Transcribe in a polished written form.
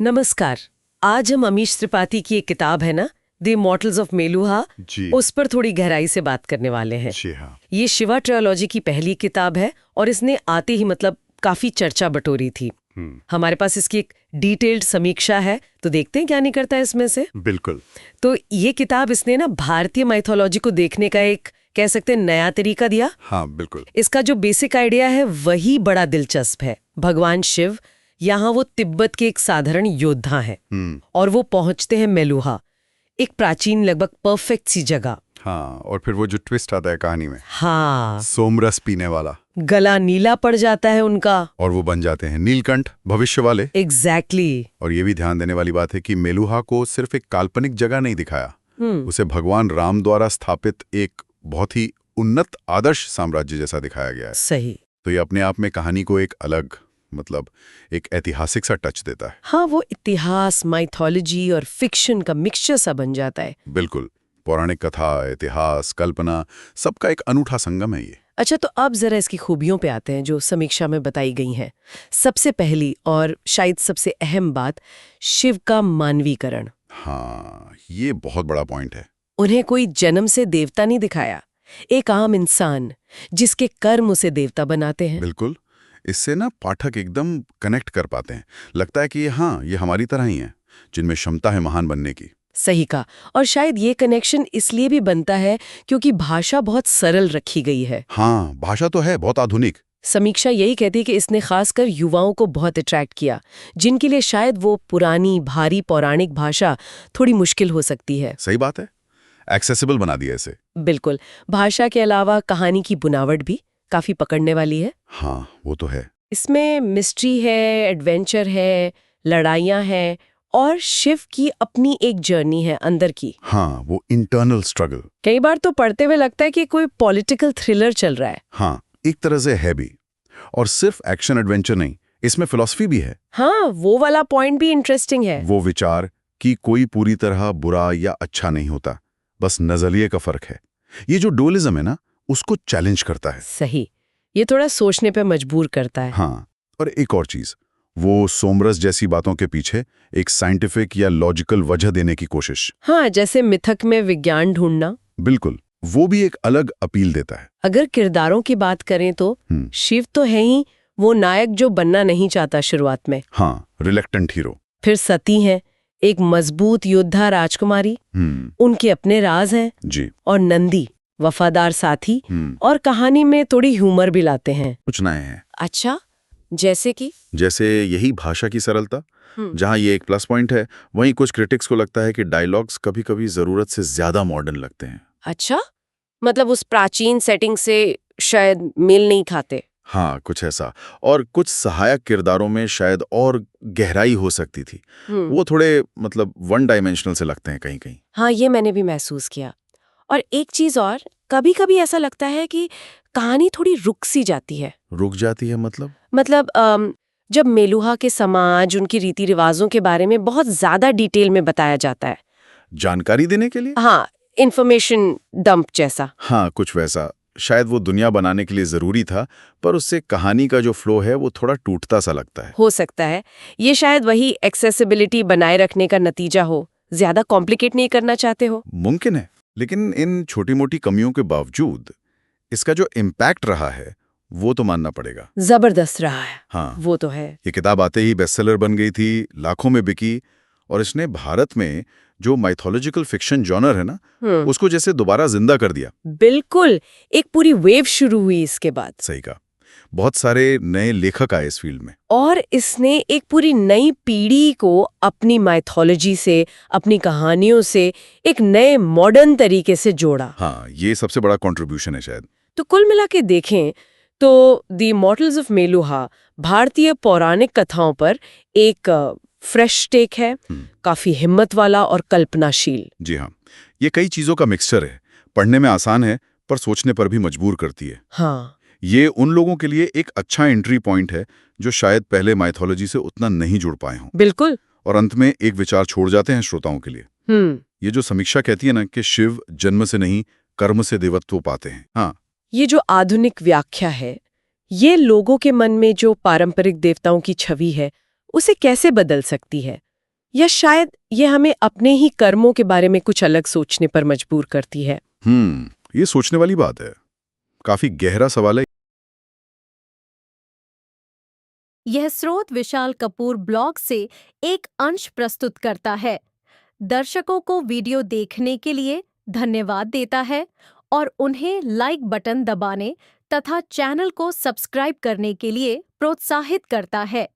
नमस्कार। आज हम अमीश त्रिपाठी की एक किताब है ना, द इमॉर्टल्स ऑफ मेलुहा, जी उस पर थोड़ी गहराई से बात करने वाले हैं। जी हाँ। ये शिवा ट्रायोलॉजी की पहली किताब है और इसने आते ही काफी चर्चा बटोरी थी। हमारे पास इसकी एक डिटेल्ड समीक्षा है, तो देखते हैं क्या निकलता है इसमें से। बिल्कुल। तो ये किताब इसने ना भारतीय माइथोलॉजी को देखने का एक, कह सकते हैं, नया तरीका दिया। हाँ बिल्कुल। इसका जो बेसिक आइडिया है वही बड़ा दिलचस्प है। भगवान शिव यहाँ वो तिब्बत के एक साधारण योद्धा हैं और वो पहुंचते हैं मेलुहा, एक प्राचीन लगभग परफेक्ट सी जगह। हाँ, और फिर वो जो ट्विस्ट आता है कहानी में, हाँ, सोमरस पीने वाला, गला नीला पड़ जाता है उनका और वो बन जाते हैं नीलकंठ, भविष्य वाले। एग्जैक्टली। और ये भी ध्यान देने वाली बात है कि मेलुहा को सिर्फ एक काल्पनिक जगह नहीं दिखाया, उसे भगवान राम द्वारा स्थापित एक बहुत ही उन्नत आदर्श साम्राज्य जैसा दिखाया गया है। सही। तो ये अपने आप में कहानी को एक अलग, मतलब एक ऐतिहासिक सा टच देता है। हाँ, वो इतिहास, माइथोलॉजी और फिक्शन का मिक्सचर सा बन जाता है। बिल्कुल, पौराणिक कथा, इतिहास, कल्पना, सबका एक अनूठा संगम है ये। अच्छा, तो अब जरा इसकी खूबियों पे आते हैं जो समीक्षा में बताई गई हैं। सबसे पहली और शायद सबसे अहम बात, शिव का मानवीकरण। हाँ, ये बहुत बड़ा पॉइंट है। उन्हें कोई जन्म से देवता नहीं दिखाया, एक आम इंसान जिसके कर्म उसे देवता बनाते हैं। बिल्कुल, इससे ना पाठक एकदम कनेक्ट कर पाते हैं। लगता है कि ये हमारी तरह ही हैं, जिनमें क्षमता है महान बनने की। सही कहा। और शायद ये कनेक्शन इसलिए भी बनता है क्योंकि भाषा बहुत सरल रखी गई है। हाँ, भाषा तो है बहुत आधुनिक। समीक्षा यही कहती है कि इसने खासकर युवाओं को बहुत अट्रैक्ट किया, जिनके लिए शायद वो पुरानी भारी पौराणिक भाषा थोड़ी मुश्किल हो सकती है। सही बात है, एक्सेसिबल बना दिया इसे। बिल्कुल। भाषा के अलावा कहानी की बुनावट भी काफी पकड़ने वाली है। हाँ, वो तो है। इसमें मिस्ट्री है, एडवेंचर है, लड़ाइयाँ हैं और शिव की अपनी एक जर्नी है अंदर की। हाँ, वो इंटरनल स्ट्रगल। कई बार तो पढ़ते हुए लगता है कि कोई पॉलिटिकल थ्रिलर चल रहा है। हाँ, एक तरह से है भी। और सिर्फ एक्शन एडवेंचर नहीं, इसमें फिलॉसफी भी है। हाँ, वो वाला पॉइंट भी इंटरेस्टिंग है। वो विचार कि कोई पूरी तरह बुरा या अच्छा नहीं होता, बस नजरिए का फर्क है। ये जो डुअलिज्म है ना, उसको चैलेंज करता है। सही। ये थोड़ा सोचने पे मजबूर करता है। हाँ, और एक और चीज, वो सोमरस जैसी बातों के पीछे एक साइंटिफिक या लॉजिकल वजह देने की कोशिश। हाँ, जैसे मिथक में विज्ञान ढूंढना। बिल्कुल, वो भी एक अलग अपील देता है। अगर किरदारों की बात करें तो शिव तो है ही वो नायक जो बनना नहीं चाहता शुरुआत में। हाँ, रिलेक्टेंट हीरो। फिर सती हैं, एक मजबूत योद्धा राजकुमारी, उनके अपने राज हैं। जी। और नंदी, वफादार साथी, और कहानी में थोड़ी ह्यूमर भी लाते हैं। कुछ नए हैं। अच्छा, जैसे कि? जैसे यही भाषा की सरलता, जहाँ ये एक प्लस पॉइंट है, वहीं कुछ क्रिटिक्स को लगता है कि डायलॉग्स कभी-कभी जरूरत से ज्यादा मॉडर्न लगते हैं। अच्छा, मतलब उस प्राचीन सेटिंग से शायद मेल नहीं खाते। हाँ, कुछ ऐसा। और कुछ सहायक किरदारों में शायद और गहराई हो सकती थी। वो थोड़े मतलब वन डायमेंशनल से लगते हैं कहीं कहीं। हाँ, ये मैंने भी महसूस किया। और एक चीज और, कभी-कभी ऐसा लगता है कि कहानी थोड़ी रुक सी जाती है। रुक जाती है मतलब? जब मेलुहा के समाज, उनकी रीति रिवाजों के बारे में बहुत ज्यादा डिटेल में बताया जाता है। जानकारी देने के लिए? हाँ, इंफॉर्मेशन डंप जैसा। हाँ, कुछ वैसा। शायद वो दुनिया बनाने के लिए जरूरी था, पर उससे कहानी का जो फ्लो है वो थोड़ा टूटता सा लगता है। हो सकता है ये शायद वही एक्सेसिबिलिटी बनाए रखने का नतीजा हो, ज्यादा कॉम्प्लिकेट नहीं करना चाहते हो। मुमकिन है, लेकिन इन छोटी मोटी कमियों के बावजूद इसका जो इम्पैक्ट रहा है वो तो मानना पड़ेगा। जबरदस्त रहा है। हाँ, वो तो है। ये किताब आते ही बेस्टसेलर बन गई थी, लाखों में बिकी, और इसने भारत में जो माइथोलॉजिकल फिक्शन जॉनर है ना, उसको जैसे दोबारा जिंदा कर दिया। बिल्कुल, एक पूरी वेव शुरू हुई इसके बाद। सही कहा। बहुत सारे नए लेखक आए इस फील्ड में, और इसने एक पूरी नई पीढ़ी को अपनी माइथोलॉजी से, अपनी कहानियों से एक नए मॉडर्न तरीके से जोड़ा। हाँ, ये सबसे बड़ा कंट्रीब्यूशन है शायद। तो कुल मिला के देखें तो द इमॉर्टल्स ऑफ मेलुहा भारतीय पौराणिक कथाओं पर एक फ्रेश टेक है, काफी हिम्मत वाला और कल्पनाशील। जी हाँ, ये कई चीजों का मिक्सचर है। पढ़ने में आसान है, पर सोचने पर भी मजबूर करती है। हाँ, ये उन लोगों के लिए एक अच्छा एंट्री पॉइंट है जो शायद पहले माइथोलॉजी से उतना नहीं जुड़ पाए हों। बिल्कुल। और अंत में एक विचार छोड़ जाते हैं श्रोताओं के लिए। ये जो समीक्षा कहती है ना कि शिव जन्म से नहीं, कर्म से देवत्व पाते हैं। हाँ, ये जो आधुनिक व्याख्या है, ये लोगों के मन में जो पारंपरिक देवताओं की छवि है उसे कैसे बदल सकती है? या शायद ये हमें अपने ही कर्मों के बारे में कुछ अलग सोचने पर मजबूर करती है? ये सोचने वाली बात है। काफी गहरा सवाल है। यह स्रोत विशाल कपूर ब्लॉग से एक अंश प्रस्तुत करता है। दर्शकों को वीडियो देखने के लिए धन्यवाद देता है और उन्हें लाइक बटन दबाने तथा चैनल को सब्सक्राइब करने के लिए प्रोत्साहित करता है।